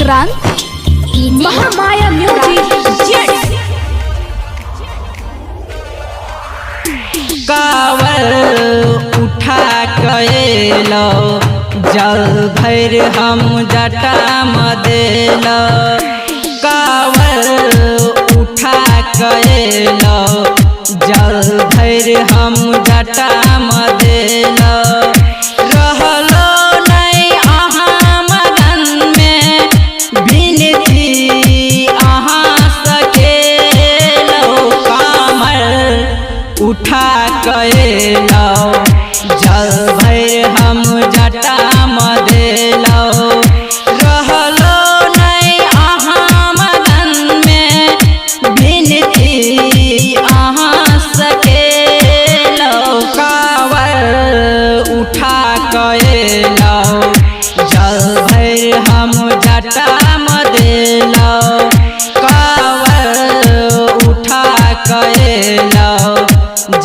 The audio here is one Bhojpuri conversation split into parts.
क्रांत महामाया म्यूजिक कावल उठा कएलो जल भैर हम जटा मदेलो कावल उठा कएलो जल भैर हम जटा मदेलो रहलो नहीं अहाँ मगन में बिनती अहाँ सकेलो कामल उठा कएलो जल भैर हम जटा मदेलो रहलो नहीं अहाँ मगन में बिनती अहाँ सकेलो कावल उठा कएलो जल भैर हम जटा मदेलो कावल उठा कएलो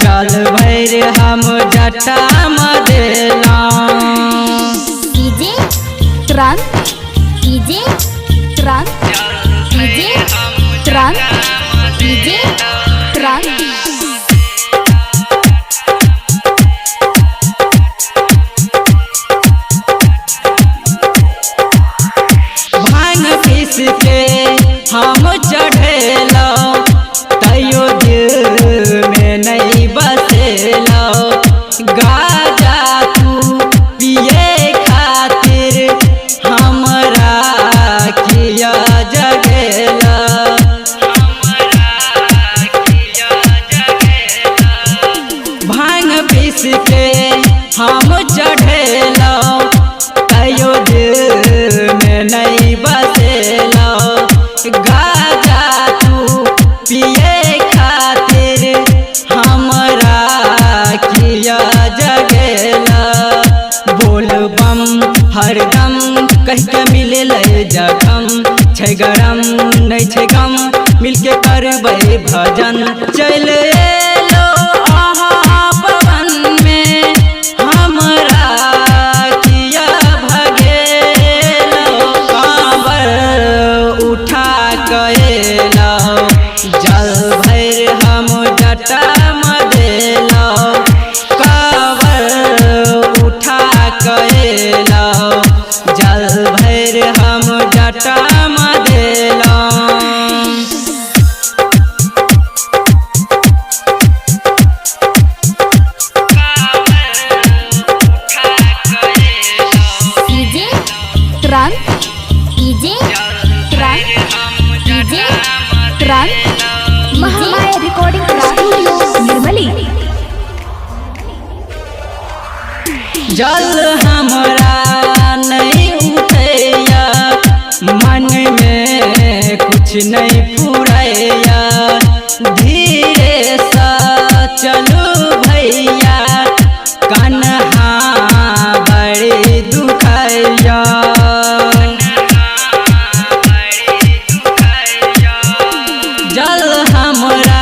जल भैर हम जटा मदेलो DJ Krant DJ Krant DJ Krant DJ क्रांत भांग पीस के हम चढ़ेलो तैयो दिल में नहीं बसेलो गाजा तू पिए खातिर हमरा किया जगेला भांग पीस के हम चढ़ेलो तैयो दिल में नहीं बसेलो गाजा तू पिए खातिर हमरा किया जगेला बोल बम हरदम कह के मिले जखम छै गरम नहीं छै गम मिलके करबै भजन चल एलो अहाँ पवन में हमरा किया भगेलो कांवर उठा कएलो जल भैर हम जटा मदेलो कांवर उठा कएलो जल भैर हम जटा मदेलो DJ Krant DJ Krant DJ Krant Mahamaya recording studio Nirmali जल हमरा नहीं उठैया मन में कुछ नहीं फुरैया धीरे सा चलू भैया कन्हा बड़ी दुखैया जल हमरा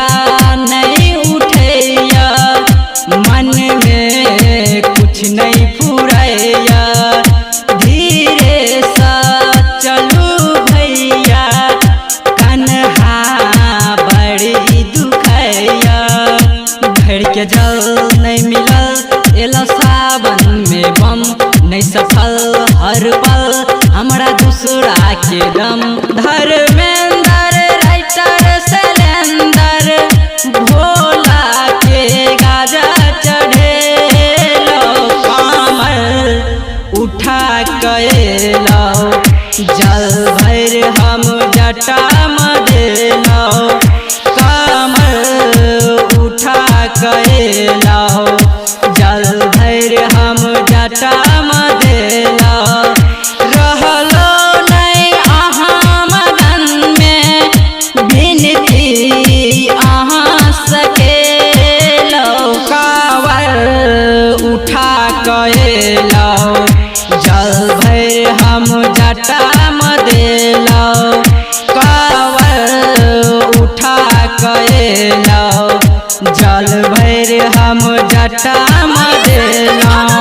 नहीं उठैया मन में कुछ नहीं फुरैया धीरे सा चलू भैया कन्हा बड़ी दुखैया भर के जल नहीं मिलल एलो सावन में बम नहीं सफल हर पल हमरा दूसरा के दम धर्मेंद्र राइटर शैलेंद्र भोला के गाजा चढ़ेलो कामल उठा कएलो जल भैर हम जटा मदेलो कामल उठा कएलो जल भैर हम जटा मदेलो रहलो नहीं अहाँ मगन में बिनती अहाँ सकेलो कावल उठा कएलो जल भैर हम जटा मदेलो कावल उठा कएलो जल भैर हम जटा मदेलो।